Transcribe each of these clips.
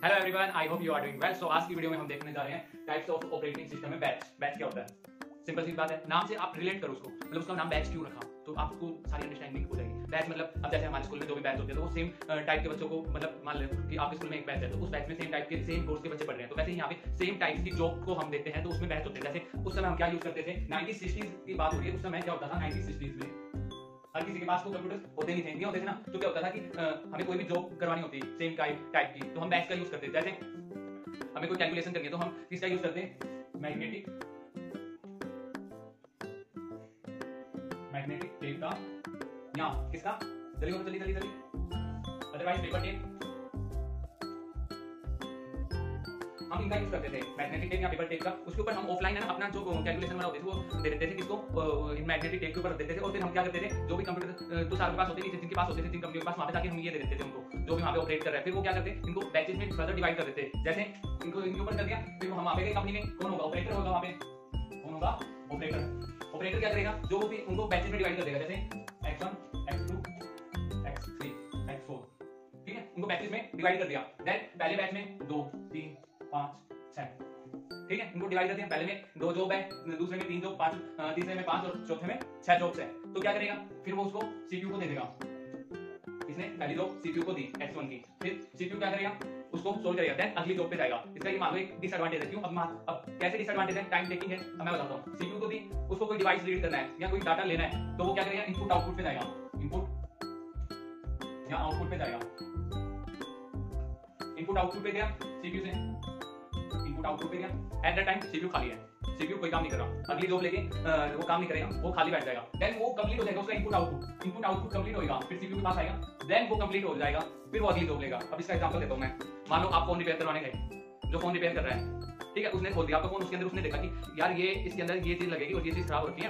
Hello everyone, I hope you are doing well. So आज की video में हम देखने जा रहे हैं टाइप्स ऑफ ऑपरेटिंग सिस्टम में बैच। बैच क्या होता है? सिंपल सी बात है, नाम से आप रिलेट करो उसको, मतलब उसका नाम बैच क्यों रखा, तो आपको सारी अंडरस्टैंडिंग हो जाएगी। बैच मतलब अब जैसे हमारे स्कूल में जो भी बैच होते हैं तो वो सेम टाइप के बच्चों को, मतलब मान लो कि आपके स्कूल में एक बैच है तो उस बैच में सेम टाइप के सेम कोर्स के बच्चे पढ़ रहे हैं, तो वैसे ही यहाँ पे सेम टाइप की जॉब को हम देते हैं तो उसमें बैच होते हैं। जैसे उस समय हम क्या यूज करते थे, 1960s की बात हो रही है, उस समय क्या होता था 1960s में हर किसी के पास तो कंप्यूटर होते नहीं थे, नहीं होते थे ना, तो क्या होता था कि हमें कोई भी जॉब करवानी होती सेम टाइप की तो हम बैच का यूज करते थे। जैसे हमें कोई कैलकुलेशन करनी है तो हम किसका यूज करते हैं, मैग्नेटिक टेप का, या किसका, जल्दी अदरवाइज पेपर टेप, हम इनका यूज करते थे, मैग्नेटिक टेप या पेपर टेप का। उसके ऊपर हम ऑफलाइन है ना अपना जो कैलकुलेशन वाला होते थे वो दे देते थे किसको, मैग्नेटिक टेप के ऊपर देते थे, और फिर हम क्या करते थे, जो भी कंप्यूटर तो सारे के पास होते नहीं थे, जिनके पास होते थे, जिन कंपनियों के पास, वहां पे जाके हम ये दे देते थे उनको, जो भी वहां पे ऑपरेट कर रहे हैं। फिर वो क्या करते हैं, इनको बैचेस में फर्दर डिवाइड कर देते, जैसे इनको इनके ऊपर कर दिया, फिर हम वहां पे गए कंपनी में, कौन होगा ऑपरेटर होगा, वहां पे कौन होगा ऑपरेटर क्या करेगा, जो भी उनको बैचेस में डिवाइड कर देगा, जैसे x1 x2 x3 x4, ठीक है, इनको बैचेस में डिवाइड कर दिया। देन पहले बैच में 2 3 5 6, ठीक है, इनको डिवाइड कर दिया। पहले में 2 जॉब है, दूसरे में 3 जॉब, तीसरे में 5 और चौथे में 6 जॉब्स है। तो क्या करेगा, फिर वो उसको सीपीयू को दे देगा। इसने पहली जॉब सीपीयू को दी x1 की, फिर सीपीयू क्या करेगा, उसको सोल्व करेगा, देन अगली जॉब पे जाएगा। इसका ये मान लो एक डिसएडवांटेज है, क्यों, अब कैसे डिसएडवांटेज है, टाइम टेकिंग है, अब मैं बताता हूं। सीपीयू को दी, उसको कोई डिवाइस रीड करना है या कोई डाटा लेना है, तो वो क्या करेगा, इनपुट आउटपुट पे जाएगा, इनपुट या आउटपुट पे जाएगा, इनपुट आउटपुट पे गया सीपीयू से, इनपुट आउटपुट पे गया, एट द टाइम सीपीयू खाली है, सीपीयू कोई काम नहीं कर रहा, अगली जॉब लेके वो काम नहीं करेगा, वो खाली बैठ जाएगा। देन वो कंप्लीट हो जाएगा उसका इनपुट आउटपुट कंप्लीट होगा, फिर सीपीयू के पास आएगा, देन वो कंप्लीट हो जाएगा, फिर वो अगली जॉब लेगा। अब इसका एग्जांपल देता हूं मैं, मान लो आप फोन रिपेयर करवाने गए, जो फोन रिपेयर कर रहा है, ठीक है, उसने खोल दिया आपका फोन, उसके अंदर उसने देखा कि यार ये इसके अंदर ये चीज लगेगी और ये चीज खराब होती है,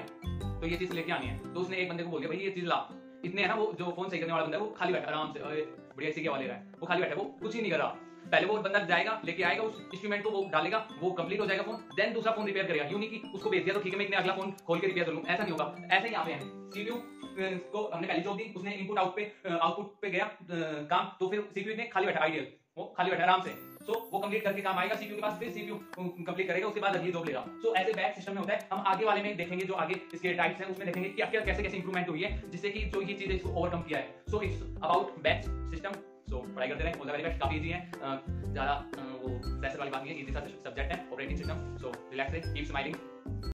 तो ये चीज लेके आनी है, तो उसने एक बंदे को बोल दिया भाई ये चीज ला। इतने है ना, वो जो फोन सही करने वाला बंदा है वो खाली बैठा आराम से, बढ़िया इसी के वाले रहा है, वो खाली बैठा, वो कुछ ही नहीं कर रहा। पहले वो बंदा जाएगा, लेके आएगा उस इंस्ट्रूमेंट को, वो डालेगा, वो कंप्लीट हो जाएगा फोन, देन दूसरा फोन रिपेयर करेगा। यूं नहीं कि उसको भेज दिया तो ठीक है मैं इतने अगला फोन खोल के रिपेयर कर लूं, ऐसा नहीं होगा। ऐसे ही यहाँ पे है, सीपीयू को हमने पहली जॉब दी, उसने इनपुट आउटपुट पे गया काम, तो फिर सीपीयू ने खाली बैठा, आइडियल वो खाली बैठा आराम से, सो वो कंप्लीट करके काम आएगा सीपीयू के पास, फिर सीपीयू कंप्लीट करेगा, उसके बाद अगली जॉब लेगा। सो ऐसे बैच सिस्टम में होता है। हम आगे वाले में देखेंगे, जो आगे इसके टाइप्स हैं उसमें देखेंगे कि कैसे कैसे इंप्रूवमेंट हुई है, जिससे कि जो ये चीज इसको ओवरकम किया है। So it's about batch system. So पढ़ाई करते रहे, वेरी बेस्ट, काफी इजी है, ज्यादा वो प्रेशर वाली बात नहीं है, इजी सा सब्जेक्ट है operating system. So relax, keep smiling.